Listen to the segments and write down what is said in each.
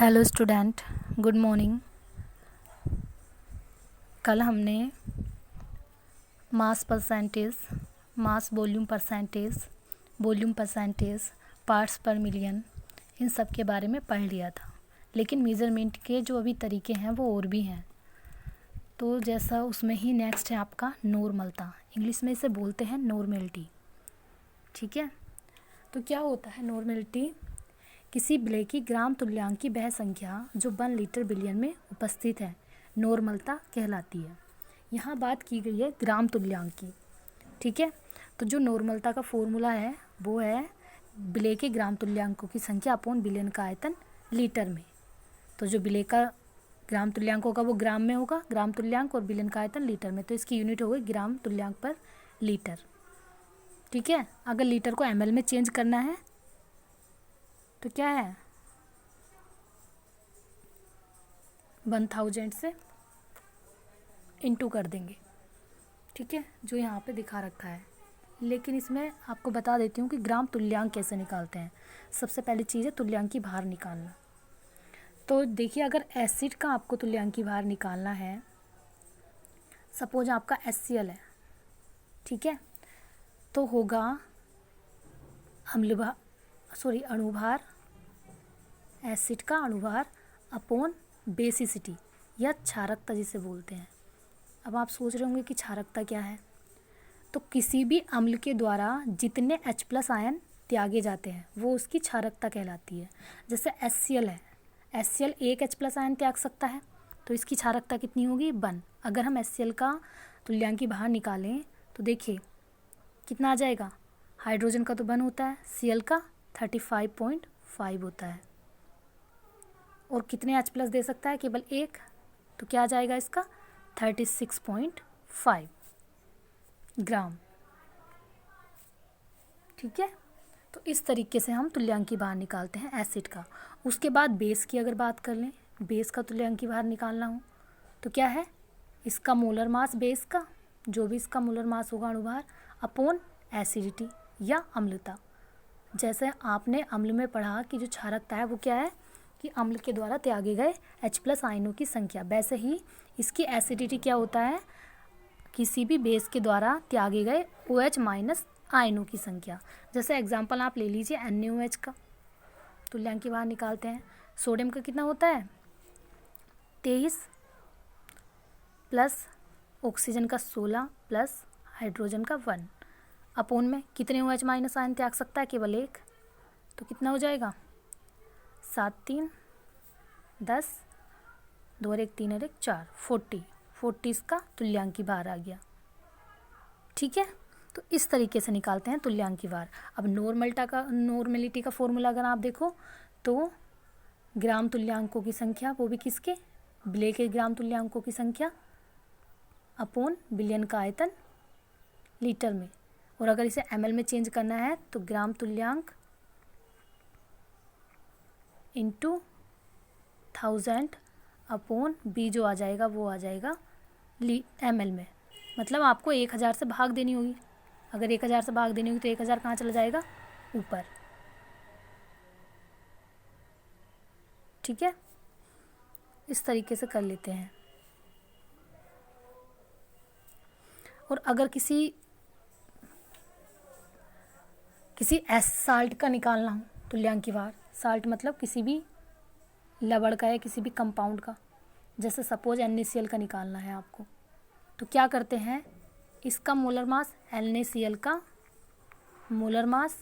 Hello student, good morning. कल हमने mass percentage, mass volume percentage, parts पर million, इन सब के बारे में पढ़ लिया था। लेकिन मेज़रमेंट के जो अभी तरीके हैं वो और भी हैं। तो जैसा उसमें ही नेक्स्ट है आपका नॉर्मलता। इंग्लिश में इसे बोलते हैं नॉर्मेलिटी। ठीक है, तो क्या होता है नॉर्मेलिटी? किसी विलय की ग्राम तुल्यांक की वह संख्या जो 1 लीटर बिलियन में उपस्थित है नॉर्मलता कहलाती है। यहाँ बात की गई है ग्राम तुल्यांक की। ठीक है, तो जो नॉर्मलता का फॉर्मूला है वो है विलय के ग्राम तुल्यांकों की संख्या अपॉन बिलियन का आयतन लीटर में। तो जो विलय का ग्राम तुल्यांक होगा वो ग्राम में होगा, ग्राम तुल्यांक, और बिलियन का आयतन लीटर में। तो इसकी यूनिट होगी ग्राम तुल्यांक पर लीटर। ठीक है, अगर लीटर को ml में चेंज करना है तो क्या है, 1000 से इंटू कर देंगे। ठीक है, जो यहाँ पे दिखा रखा है। लेकिन इसमें आपको बता देती हूँ कि ग्राम तुल्यांक कैसे निकालते हैं। सबसे पहली चीज़ है तुल्यांक की भार निकालना। तो देखिए, अगर एसिड का आपको तुल्यांक की भार निकालना है, सपोज आपका HCl है, ठीक है, तो होगा अणुभार, एसिड का अणुभार अपॉन बेसिसिटी या क्षारकता जिसे बोलते हैं। अब आप सोच रहे होंगे कि क्षारकता क्या है। तो किसी भी अम्ल के द्वारा जितने H+ आयन त्यागे जाते हैं वो उसकी क्षारकता कहलाती है। जैसे HCl है, HCl एक H+ आयन त्याग सकता है, तो इसकी क्षारकता कितनी होगी? 1। अगर हम HCl का तुल्यांक की भार निकालें तो देखिए कितना आ जाएगा। हाइड्रोजन का तो 1 होता है, Cl का 35.5 होता है, और कितने H+ दे सकता है? केवल एक। तो क्या आ जाएगा इसका? 36.5 ग्राम। ठीक है, तो इस तरीके से हम तुल्यांक की भार निकालते हैं एसिड का। उसके बाद बेस की अगर बात कर लें, बेस का तुल्यांक की भार निकालना हो तो क्या है, इसका मोलर मास, बेस का जो भी इसका मोलर मास होगा अणुभार, अपॉन एसिडिटी या अम्लता। जैसे आपने अम्ल में पढ़ा कि जो क्षारकता है वो क्या है कि अम्ल के द्वारा त्यागे गए H+ आयनों की संख्या, वैसे ही इसकी एसिडिटी क्या होता है? किसी भी बेस के द्वारा त्यागे गए OH- आयनों की संख्या। जैसे एग्जांपल आप ले लीजिए NaOH का तुल्यांक की बाहर निकालते हैं। सोडियम का कितना होता है? 23 प्लस ऑक्सीजन का 16 प्लस हाइड्रोजन का 1 अपॉन में कितने OH- आयन त्याग सकता है? केवल एक। तो कितना हो जाएगा? 7 3 10, 2 और 1 3 और 1 4, 40 इसका तुल्यांक की भार आ गया। ठीक है, तो इस तरीके से निकालते हैं तुल्यांक की भार। अब नॉर्मेलिटी का फॉर्मूला अगर आप देखो तो ग्राम तुल्यांकों की संख्या, वो भी किसके? विलय के ग्राम तुल्यांकों की संख्या अपॉन बिलियन का आयतन लीटर में। और अगर इसे ml में चेंज करना है तो ग्राम तुल्यांक इंटू 1000 अपॉन B जो आ जाएगा वो आ जाएगा ml में। मतलब आपको 1000 से भाग देनी होगी। अगर 1000 से भाग देनी होगी तो 1000 कहाँ चला जाएगा? ऊपर। ठीक है, इस तरीके से कर लेते हैं। और अगर किसी साल्ट का निकालना हो तुल्यांक की भार, साल्ट मतलब किसी भी लवण का या किसी भी कंपाउंड का, जैसे सपोज NaCl का निकालना है आपको, तो क्या करते हैं, इसका मोलर मास NaCl का मोलर मास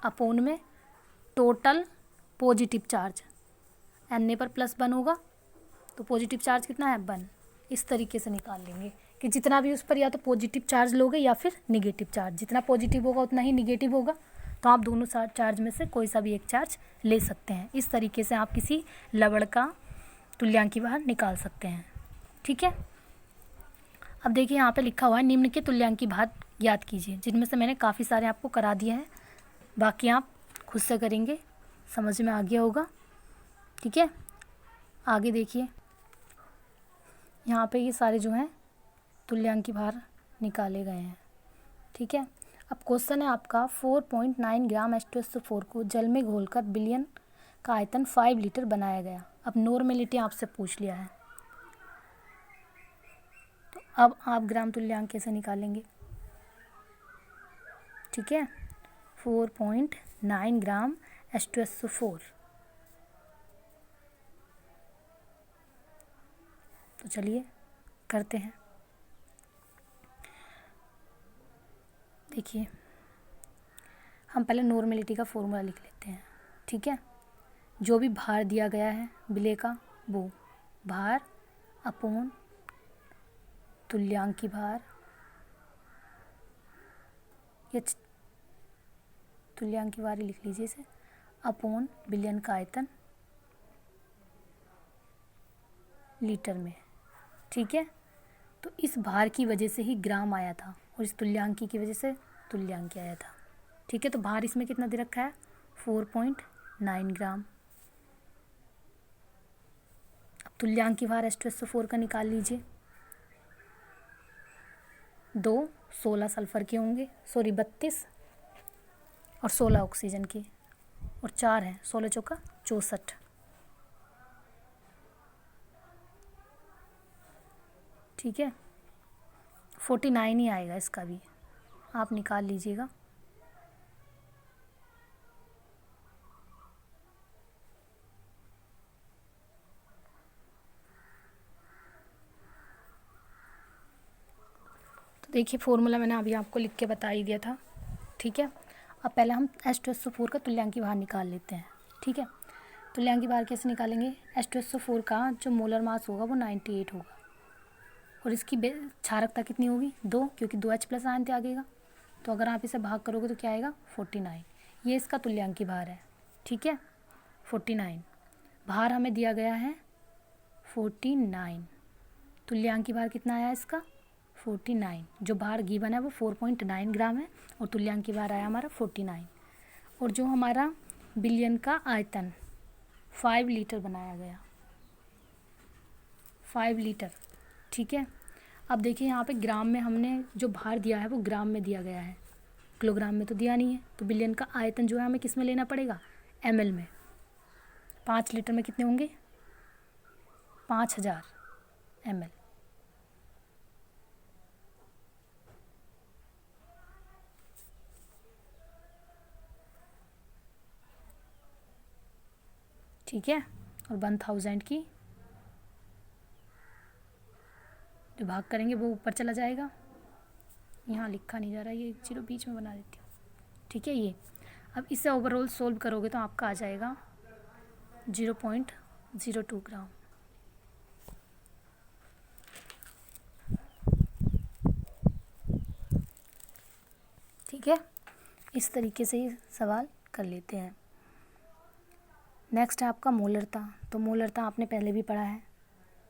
अपॉन में टोटल पॉजिटिव चार्ज, Na पर +1 होगा तो पॉजिटिव चार्ज कितना है? 1। इस तरीके से निकाल लेंगे कि जितना भी उस पर या तो पॉजिटिव चार्ज लोगे या फिर निगेटिव चार्ज, जितना पॉजिटिव होगा उतना ही निगेटिव होगा। तो आप दोनों चार्ज में से कोई सा भी एक चार्ज ले सकते हैं। इस तरीके से आप किसी लवण का तुल्यांक की भार निकाल सकते हैं। ठीक है, अब देखिए यहाँ पे लिखा हुआ है निम्न के तुल्यांक की भार याद कीजिए, जिनमें से मैंने काफ़ी सारे आपको करा दिए हैं, बाकी आप खुद से करेंगे, समझ में आ गया होगा। ठीक है, आगे देखिए, यहाँ पे ये सारे जो हैं तुल्यांक की भार निकाले गए हैं। ठीक है, अब क्वेश्चन है आपका 4.9 ग्राम H2SO4 को जल में घोलकर बिलियन का आयतन 5 लीटर बनाया गया। अब नॉर्मेलिटी आपसे पूछ लिया है, तो अब आप ग्राम तुल्यांक कैसे निकालेंगे? ठीक है, 4.9 ग्राम H2SO4। तो चलिए करते हैं। देखिए, हम पहले नॉर्मेलिटी का फॉर्मूला लिख लेते हैं। ठीक है, जो भी भार दिया गया है बिले का, वो भार अपॉन तुल्यांकी भार, या तुल्यांकी भार ही लिख लीजिए इसे, अपॉन बिलियन का आयतन लीटर में। ठीक है, तो इस भार की वजह से ही ग्राम आया था और इस तुल्यांकी की वजह से तुल्यांकी आया था। ठीक है, तो भार इसमें कितना दे रखा है? 4.9 ग्राम। अब तुल्यांकी भार H2SO4 का निकाल लीजिए। 2 16 सल्फर के होंगे, 32 और 16 ऑक्सीजन के, और 4 हैं, 16 चौका 64। ठीक है, 49 ही आएगा इसका भी, आप निकाल लीजिएगा। तो देखिए, फॉर्मूला मैंने अभी आपको लिख के बता ही दिया था। ठीक है, अब पहले हम H2SO4 का तुल्यांकी भार निकाल लेते हैं। ठीक है, तुल्यांकी भार कैसे निकालेंगे? H2SO4 का जो मोलर मास होगा वो 98 होगा, और इसकी क्षारकता कितनी होगी? 2, क्योंकि 2H+ आयन त्यागेगा। तो अगर आप इसे भाग करोगे तो क्या आएगा? 49। ये इसका तुल्यांकी भार है। ठीक है, 49 भार हमें दिया गया है 49। तुल्यांकी भार कितना आया इसका? 49। जो भार गिवन है वो 4.9 ग्राम है और तुल्यांकी भार आया हमारा 49। और जो हमारा बिलियन का आयतन 5 लीटर बनाया गया, 5 लीटर। ठीक है, अब देखिए यहाँ पे ग्राम में हमने जो भार दिया है वो ग्राम में दिया गया है, किलोग्राम में तो दिया नहीं है। तो बिलियन का आयतन जो है हमें किस में लेना पड़ेगा? ml में। 5 लीटर में कितने होंगे? 5000 ml। ठीक है, और 1000 की जो भाग करेंगे वो ऊपर चला जाएगा। यहाँ लिखा नहीं जा रहा, ये 0 बीच में बना देती हूँ। ठीक है, ये अब इसे ओवरऑल सोल्व करोगे तो आपका आ जाएगा 0.02 ग्राम। ठीक है, इस तरीके से ये सवाल कर लेते हैं। नेक्स्ट है आपका मोलरता। तो मोलरता आपने पहले भी पढ़ा है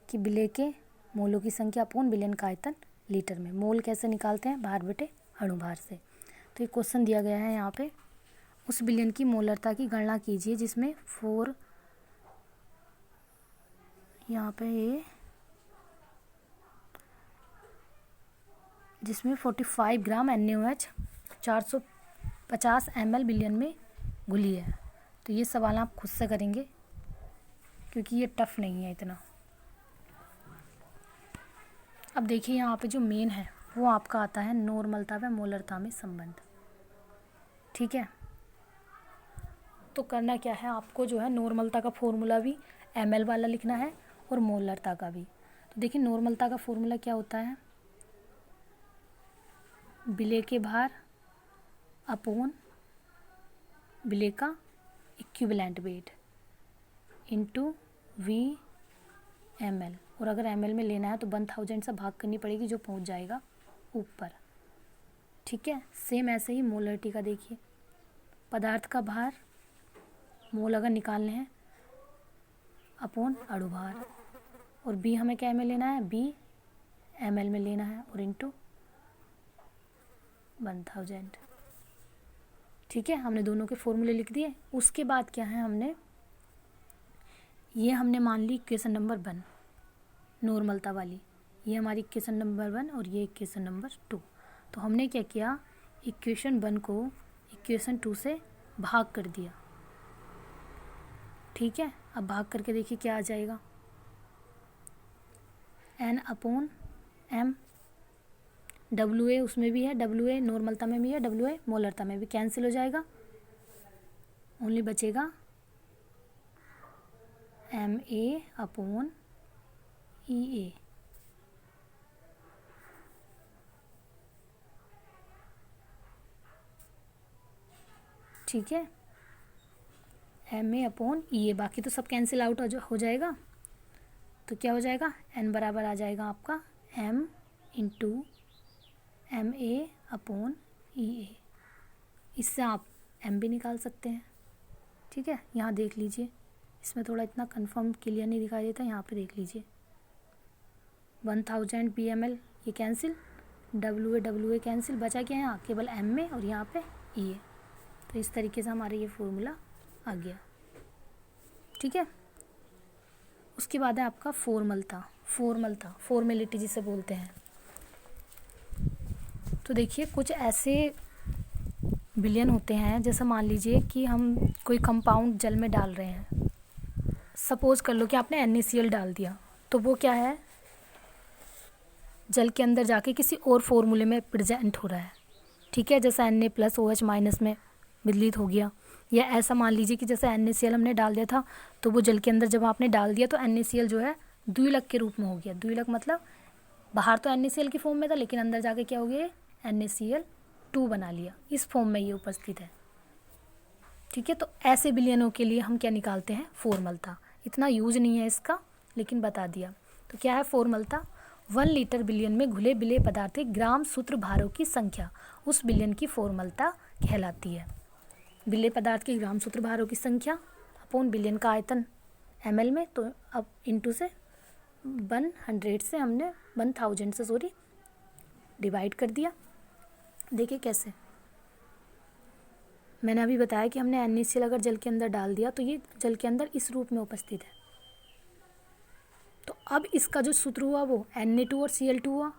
कि बिले के मोलों की संख्या अपॉन बिलियन का आयतन लीटर में। मोल कैसे निकालते हैं? भार बटे अणुभार से। तो ये क्वेश्चन दिया गया है यहाँ पे, उस बिलियन की मोलरता की गणना कीजिए जिसमें 4, यहाँ पे ये जिसमें 45 ग्राम NaOH 450 ml बिलियन में घुली है। तो ये सवाल आप खुद से करेंगे क्योंकि ये टफ नहीं है इतना। अब देखिए यहाँ पे जो मेन है वो आपका आता है नॉर्मलता व मोलरता में संबंध। ठीक है, तो करना क्या है आपको, जो है नॉर्मलता का फॉर्मूला भी ml वाला लिखना है और मोलरता का भी। तो देखिए नॉर्मलता का फॉर्मूला क्या होता है? बिले के भार अपॉन बिले का इक्विवेलेंट वेट इंटू VmL, और अगर ml में लेना है तो 1000 से भाग करनी पड़ेगी जो पहुंच जाएगा ऊपर। ठीक है, सेम ऐसे ही मोलरिटी का देखिए, पदार्थ का भार मोल अगर निकालने हैं अपॉन अणुभार, और B हमें क्या में लेना है? B ml में लेना है और इंटू 1000। ठीक है, हमने दोनों के फॉर्मूले लिख दिए। उसके बाद क्या है, हमने मान ली इक्वेशन नंबर 1 नॉर्मलता वाली, ये हमारी इक्वेशन नंबर 1 और ये इक्वेशन नंबर 2। तो हमने क्या किया, इक्वेशन 1 को इक्वेशन 2 से भाग कर दिया। ठीक है, अब भाग करके देखिए क्या आ जाएगा, N/m। WA उसमें भी है, WA नॉर्मलता में भी है, WA मोलरता में भी, कैंसिल हो जाएगा, ओनली बचेगा MA/EA। ठीक है, MA/EA, बाकी तो सब कैंसिल आउट हो जाएगा। तो क्या हो जाएगा, n बराबर आ जाएगा आपका m इंटू MA/EA। इससे आप m भी निकाल सकते हैं। ठीक है, यहाँ देख लीजिए, इसमें थोड़ा इतना कंफर्म क्लियर नहीं दिखाई देता, यहाँ पे देख लीजिए 1000 PML, ये कैंसिल, WA कैंसिल, बचा क्या यहाँ केवल m में और यहाँ पे EA। तो इस तरीके से हमारे ये फॉर्मूला आ गया। ठीक है, उसके बाद है आपका फॉर्मेलिटी जिसे बोलते हैं। तो देखिए कुछ ऐसे विलयन होते हैं, जैसे मान लीजिए कि हम कोई कंपाउंड जल में डाल रहे हैं, सपोज कर लो कि आपने NaCl डाल दिया, तो वो क्या है, जल के अंदर जाके किसी और फॉर्मूले में प्रेजेंट हो रहा है। ठीक है, जैसे Na+OH- में विदलित हो गया, या ऐसा मान लीजिए कि जैसे NaCl हमने डाल दिया था, तो वो जल के अंदर जब आपने डाल दिया तो NaCl जो है द्विलक के रूप में हो गया। द्विलक मतलब बाहर तो NaCl की फॉर्म में था, लेकिन अंदर जाके क्या हो गया, NaCl2 बना लिया, इस फॉर्म में ये उपस्थित है। ठीक है, तो ऐसे विलयनों के लिए हम क्या निकालते हैं, फॉर्मलता। इतना यूज नहीं है इसका, लेकिन बता दिया। तो क्या है फॉर्मलता, 1 लीटर विलयन में घुले विलेय पदार्थ के ग्राम सूत्र भारों की संख्या उस विलयन की फॉर्मलता कहलाती है। विलेय पदार्थ के ग्राम सूत्र भारों की संख्या अपॉन विलयन का आयतन ml में, तो अब इंटू से 1000 से हमने 1000 से डिवाइड कर दिया। देखिए कैसे, मैंने अभी बताया कि हमने NaCl अगर जल के अंदर डाल दिया तो ये जल के अंदर इस रूप में उपस्थित है। तो अब इसका जो सूत्र हुआ वो Na2 और Cl2 हुआ।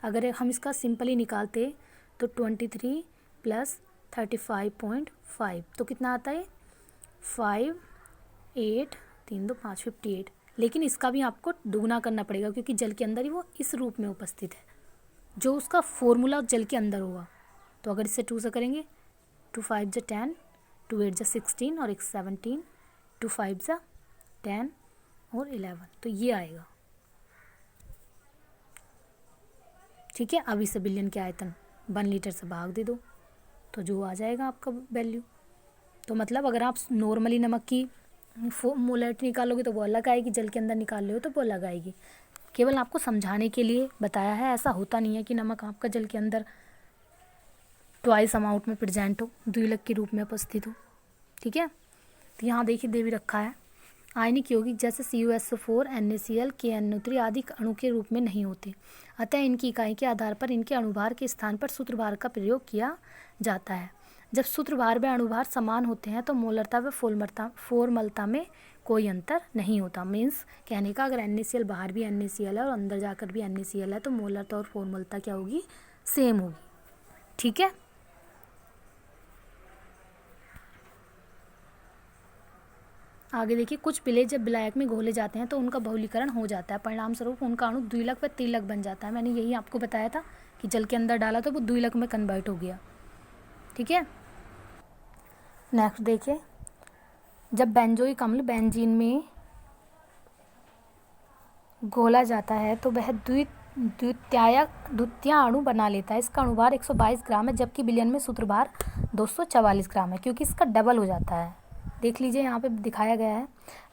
अगर हम इसका सिंपली निकालते तो 23 + 35.5, तो कितना आता है, 5 8 3 2 5 58। लेकिन इसका भी आपको दुगना करना पड़ेगा, क्योंकि जल के अंदर ही वो इस रूप में उपस्थित है, जो उसका फॉर्मूला जल के अंदर होगा। तो अगर इससे 2 से करेंगे, 2 5 = 10, 2 8 = 16 और 1 17, 2 5 = 10 और 11, तो ये आएगा। ठीक है, अब इसे विलयन के आयतन 1 लीटर से भाग दे दो, तो जो आ जाएगा आपका वैल्यू। तो मतलब अगर आप नॉर्मली नमक की मोलैरिटी निकालोगे तो वो अलग आएगी, जल के अंदर निकाल लो तो वो अलग आएगी। केवल आपको समझाने के लिए बताया है, ऐसा होता नहीं है कि नमक आपका जल के अंदर ट्वाइस अमाउंट में प्रेजेंट हो, द्विलक के रूप में उपस्थित हो। ठीक है, तो यहाँ देखिए दे भी रखा है, आयनिक यौगिक जैसे CuSO4, NaCl, KNO3 आदि अणु के रूप में नहीं होते, अतः इनकी इकाई के आधार पर इनके अणुभार के स्थान पर सूत्रभार का प्रयोग किया जाता है। जब सूत्रभार व अणुभार समान होते हैं तो मोलरता व फॉर्मलता में कोई अंतर नहीं होता। मीन्स कहने का, अगर NaCl बाहर भी NaCl है और अंदर जाकर भी NaCl है तो मोलरता और फॉर्मलता क्या होगी, सेम होगी। ठीक है, आगे देखिए, कुछ विलेय जब विलायक में घोले जाते हैं तो उनका बहुलीकरण हो जाता है, परिणाम स्वरूप उनका अणु द्विलक व त्रिलक बन जाता है। मैंने यही आपको बताया था कि जल के अंदर डाला तो वो द्विलक में कन्वर्ट हो गया। ठीक है, नेक्स्ट देखिए, जब बेंजोइक अम्ल बेंजीन में घोला जाता है तो वह द्वितीय अणु बना लेता है। इसका अणुभार 122 ग्राम है, जबकि विलयन में सूत्रभार 244 ग्राम है, क्योंकि इसका डबल हो जाता है। देख लीजिए यहाँ पे दिखाया गया है,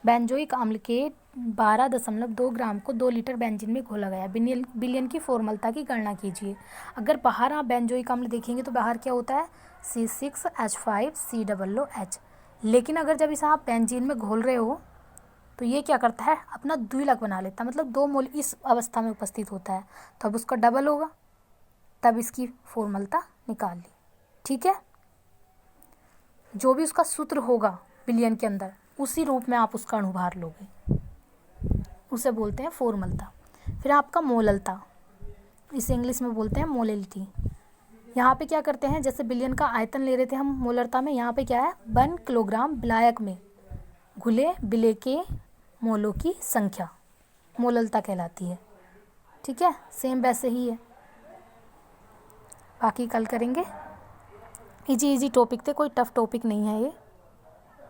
बेंजोइक अम्ल के 12.2 ग्राम को 2 लीटर बेंजीन में घोला गया। विलयन की फॉर्मलता की गणना कीजिए। अगर बाहर आप बेंजोइक अम्ल देखेंगे तो बाहर क्या होता है, C6H5COOH, लेकिन अगर जब इसे आप बेंजीन में घोल रहे हो तो ये क्या करता है, अपना द्विलक बना लेता है, मतलब 2 मोल इस अवस्था में उपस्थित होता है, तो अब उसका डबल होगा, तब इसकी फॉर्मलता निकाल ली। ठीक है, जो भी उसका सूत्र होगा विलयन के अंदर, उसी रूप में आप उसका अणुभार लोगे, उसे बोलते हैं फॉर्मलता। फिर आपका मोललता, इसे इंग्लिश में बोलते हैं मोलैलिटी। यहाँ पे क्या करते हैं, जैसे विलयन का आयतन ले रहे थे हम मोलरता में, यहाँ पे क्या है, 1 किलोग्राम विलायक में घुले बिले के मोलों की संख्या मोललता कहलाती है। ठीक है, सेम वैसे ही है। बाकी कल करेंगे। इजी इजी टॉपिक थे, कोई टफ टॉपिक नहीं है ये।